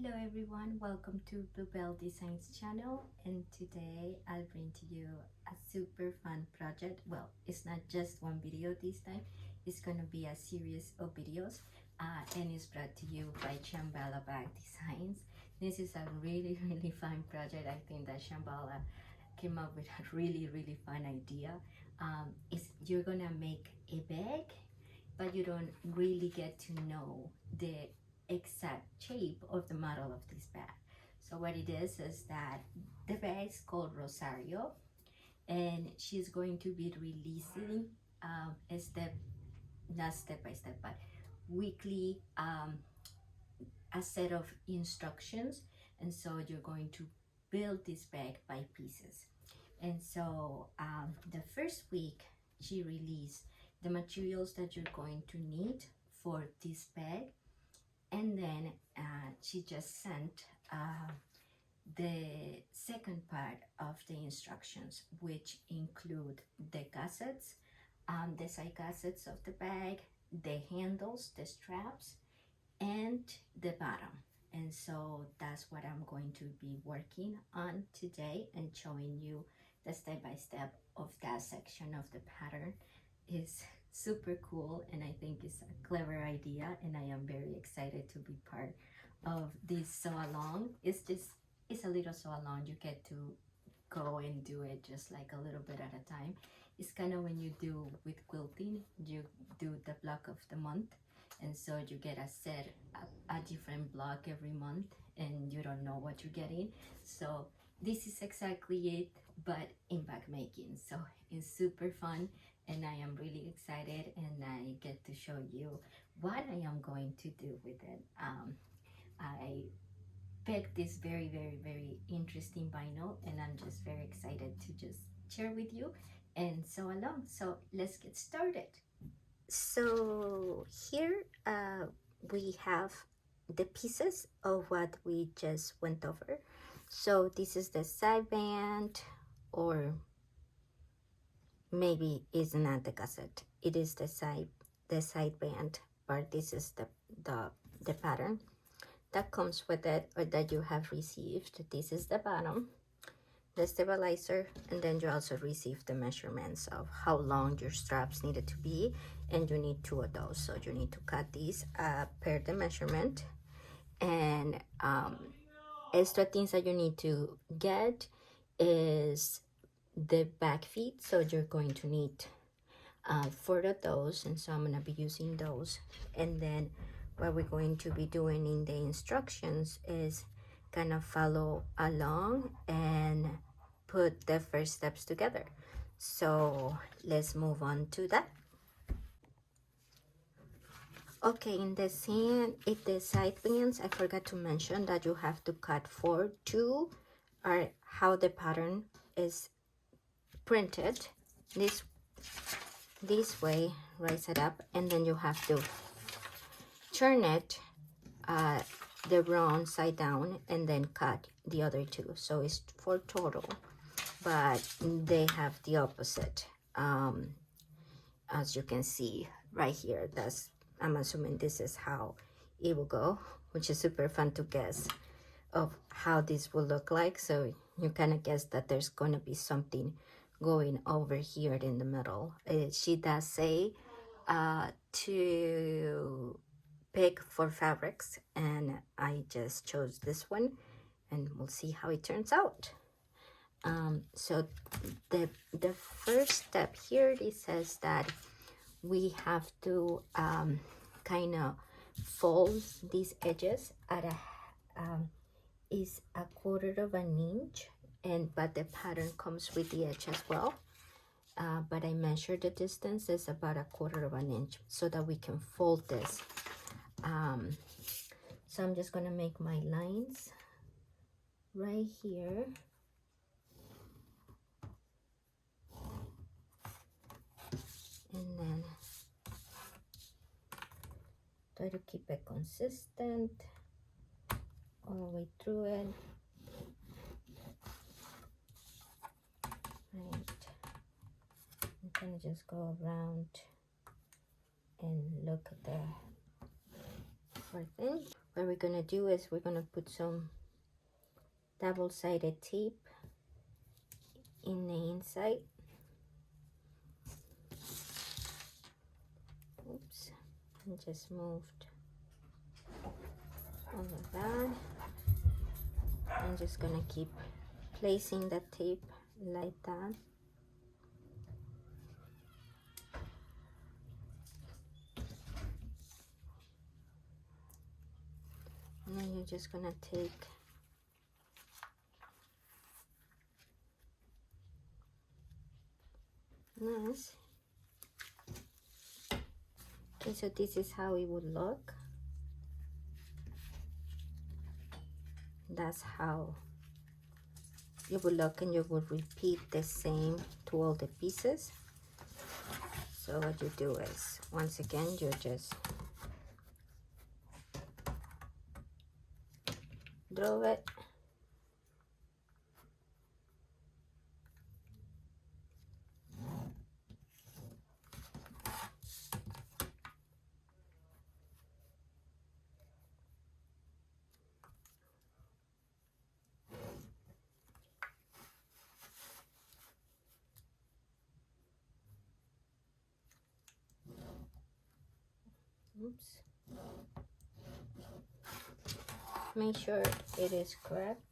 Hello everyone, welcome to Bluebell Designs channel, and today I'll bring to you a super fun project. Well, it's not just one video this time, it's going to be a series of videos, and it's brought to you by Shamballa Bag Designs. This is a really fun project. I think that Shamballa came up with a really fun idea. You're gonna make a bag, but you don't really get to know the exact shape of the model of this bag. So what it is that the bag is called Rosario, and she's going to be releasing not step by step, but weekly, a set of instructions. And so you're going to build this bag by pieces. And so the first week she released the materials that you're going to need for this bag, and then she just sent the second part of the instructions, which include the gussets, the side gussets of the bag, the handles, the straps, and the bottom. And so that's what I'm going to be working on today and showing you the step-by-step of that section of the pattern. Is super cool, and I think it's a clever idea, and I am very excited to be part of this sew along. It's a little sew along. You get to go and do it just like a little bit at a time. It's kind of when you do with quilting, you do the block of the month, and so you get a different block every month, and you don't know what you're getting. So this is exactly it, but in bag making. So it's super fun, and I am really excited, and I get to show you what I am going to do with it. I picked this very interesting vinyl, and I'm just very excited to just share with you and sew along. So let's get started. So here we have the pieces of what we just went over. So this is the side band, or maybe it's not the gusset, it is the side band, but this is the pattern that comes with it, or that you have received. This is the bottom, the stabilizer, and then you also receive the measurements of how long your straps needed to be, and you need 2 of those. So you need to cut these per the measurement. And extra things that you need to get is the back feet. So you're going to need 4 of those, and so I'm going to be using those. And then what we're going to be doing in the instructions is kind of follow along and put the first steps together. So let's move on to that. Okay, in the side bands, I forgot to mention that you have to cut 4. 2 are how the pattern is printed, this way, rise it up, and then you have to turn it the wrong side down, and then cut the other 2. So it's 4 total, but they have the opposite. As you can see right here, I'm assuming this is how it will go, which is super fun to guess of how this will look like. So you kind of guess that there's going to be something going over here in the middle. She does say to pick 4 fabrics, and I just chose this one, and we'll see how it turns out. So the first step here, it says that we have to kind of fold these edges at is 1/4 of an inch, but the pattern comes with the edge as well. But I measured the distance is about 1/4 of an inch, so that we can fold this. So I'm just gonna make my lines right here. And then try to keep it consistent all the way through it. Right. I'm gonna just go around and look at the 4 thing. what we're gonna do is we're gonna put some double-sided tape in the inside. Oops, I just moved all of that. I'm just gonna keep placing the tape like that. And then you're just gonna take nice. Okay, so this is how it would look. That's how it would look, and you would repeat the same to all the pieces. So what you do is, once again, you just draw it. Oops. Make sure it is correct.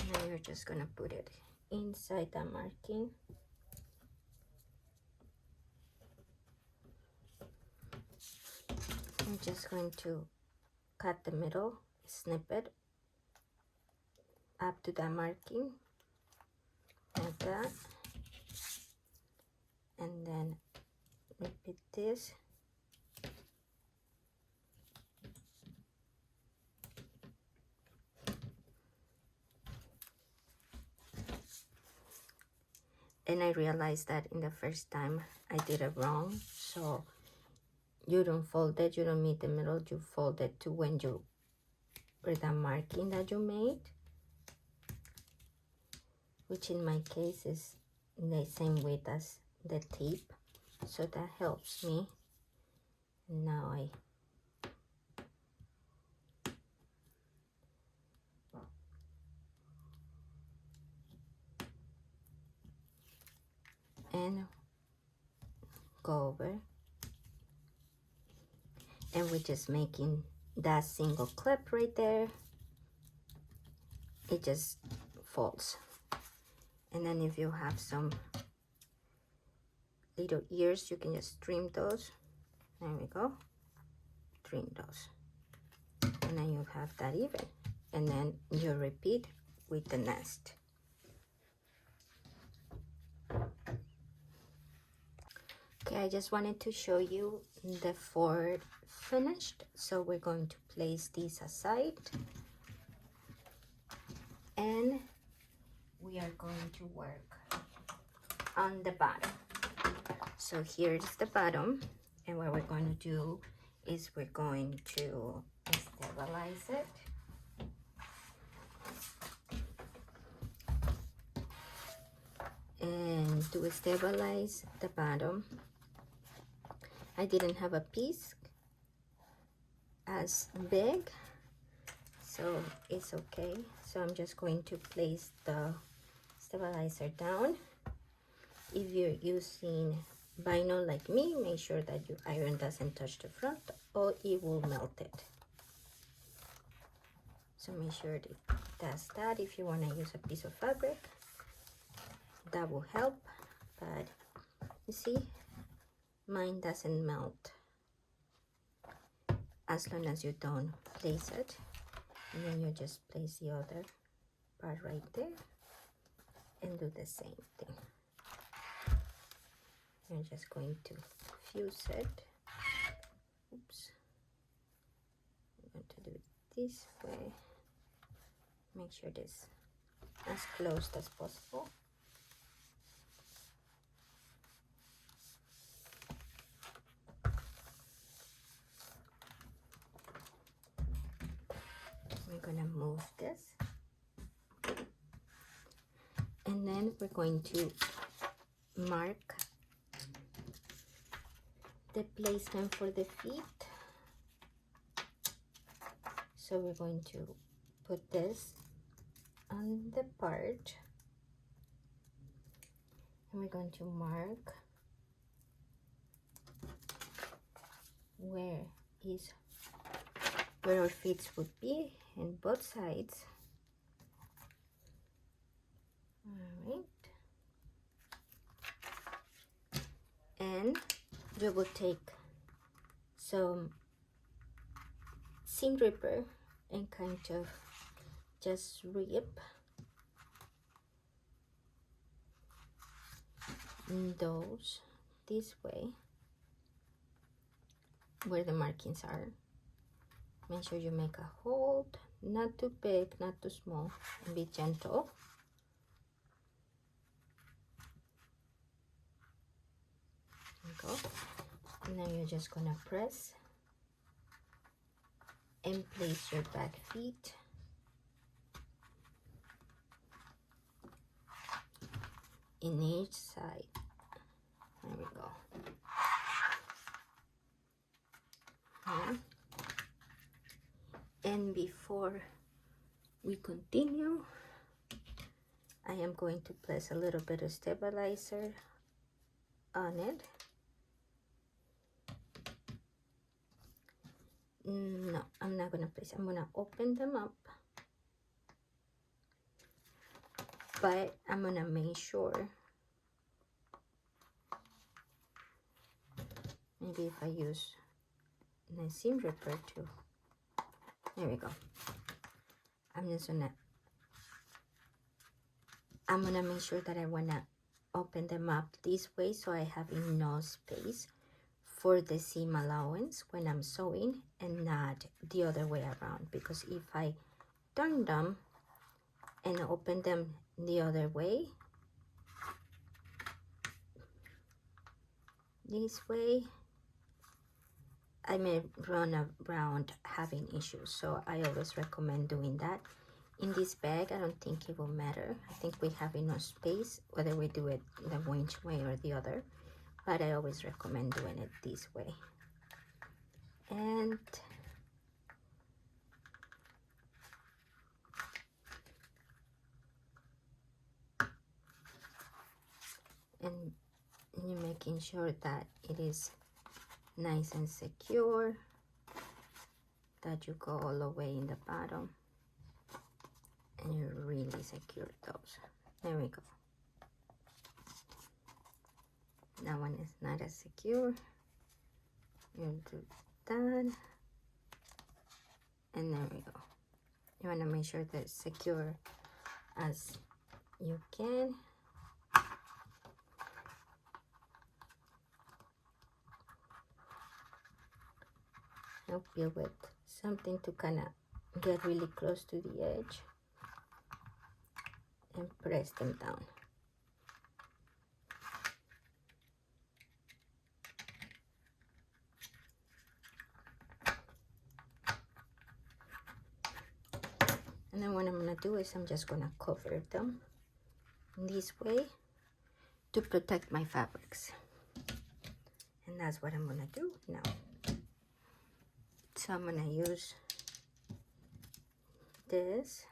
Now you're just gonna put it inside the marking. I'm just going to cut the middle, snip it up to the marking like that, and then repeat this. And I realized that in the first time I did it wrong. So you don't fold it, you don't meet the middle, you fold it to when you where the marking that you made, which in my case is the same weight as the tape, so that helps me. Now I and go over, and we're just making that single clip right there. It just folds. And then if you have some little ears, you can just trim those. There we go, trim those, and then you have that even. And then you repeat with the nest. Okay, I just wanted to show you the 4 finished. So we're going to place these aside, and we are going to work on the bottom. So here's the bottom, and what we're going to do is we're going to stabilize it. And to stabilize the bottom, I didn't have a piece as big, so it's okay. So I'm just going to place the stabilizer down. If you're using vinyl like me, make sure that your iron doesn't touch the front or it will melt it. So make sure it does that. If you want to use a piece of fabric, that will help, but you see, mine doesn't melt as long as you don't place it. And then you just place the other part right there and do the same thing. You're just going to fuse it. Oops. I'm going to do it this way. Make sure this as close as possible. We're gonna move this, and then we're going to mark the placement for the feet. So we're going to put this on the part, and we're going to mark where our feet would be in both sides. All right. And we will take some seam ripper and kind of just rip those this way where the markings are. Make sure you make a hole, not too big, not too small, and be gentle. There you go. And now you're just gonna press and place your back feet in each side. There we go. Okay. And before we continue, I am going to place a little bit of stabilizer on it. No, I'm not gonna place. I'm gonna open them up, but I'm gonna make sure. Maybe if I use the seam ripper too. There we go. I'm gonna make sure that I wanna open them up this way so I have enough space for the seam allowance when I'm sewing, and not the other way around, because if I turn them and open them the other way, this way, I may run around having issues. So I always recommend doing that. In this bag, I don't think it will matter. I think we have enough space, whether we do it the winch way or the other, but I always recommend doing it this way. And you're making sure that it is nice and secure, that you go all the way in the bottom, and you really secure those. There we go. That one is not as secure. You do that, and there we go. You want to make sure that it's secure as you can. Help you with something to kind of get really close to the edge and press them down. And then what I'm going to do is I'm just going to cover them this way to protect my fabrics. And that's what I'm going to do now. So I'm going to use this,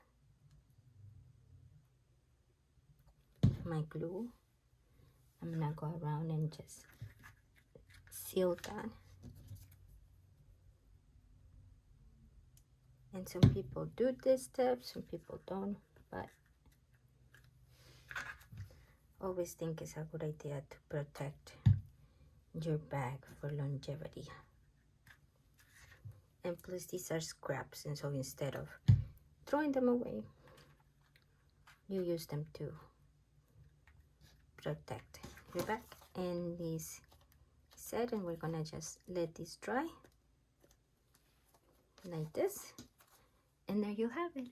my glue. I'm going to go around and just seal that. And some people do this step, some people don't, but always think it's a good idea to protect your bag for longevity. And plus these are scraps, and so instead of throwing them away, you use them to protect your bag. And this set, and we're gonna just let this dry like this, and there you have it.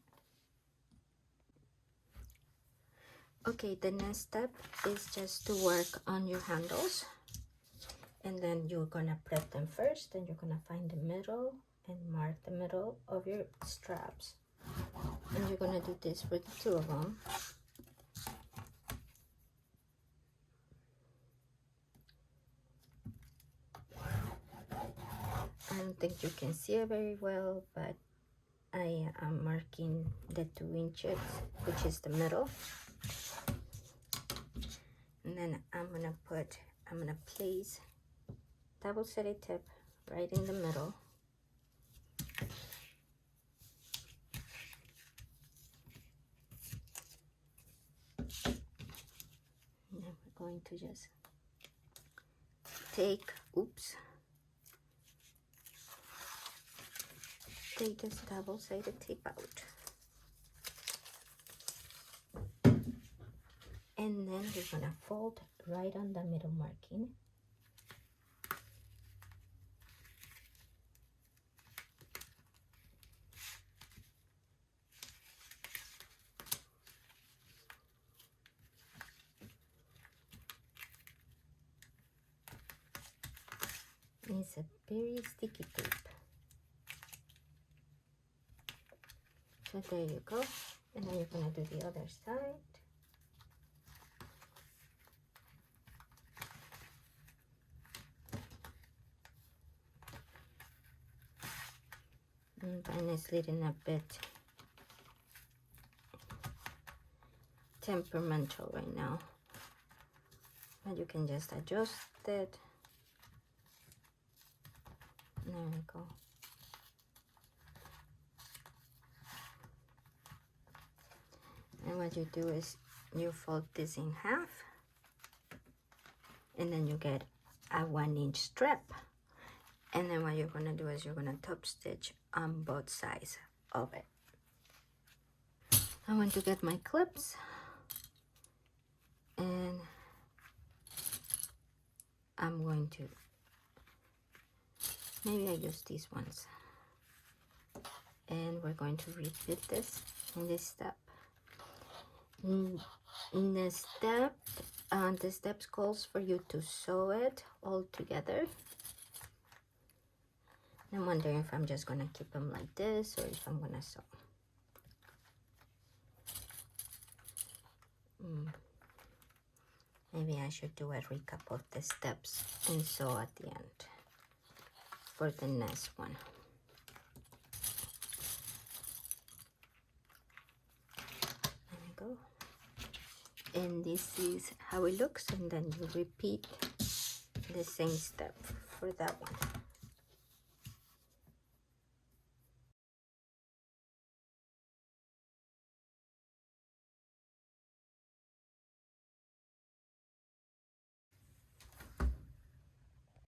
Okay, the next step is just to work on your handles, and then you're gonna prep them first, then you're gonna find the middle and mark the middle of your straps, and you're gonna do this for the two of them. I don't think you can see it very well, but I am marking the 2 inches, which is the middle. And then I'm gonna place double-sided tip right in the middle. And then we're going to just take this double-sided tape out. And then we're gonna fold right on the middle marking. It's a very sticky tape. So there you go. And then you're gonna do the other side. And it's little a bit temperamental right now, but you can just adjust it. There we go. And what you do is you fold this in half, and then you get a 1-inch strip. And then what you're gonna do is you're gonna top stitch on both sides of it. I want to get my clips, and I'm going to, maybe I use these ones. And we're going to repeat this in this step. In the steps calls for you to sew it all together. I'm wondering if I'm just gonna keep them like this or if I'm gonna sew. Maybe I should do a recap of the steps and sew at the end for the next one. There we go. And this is how it looks, and then you repeat the same step for that one.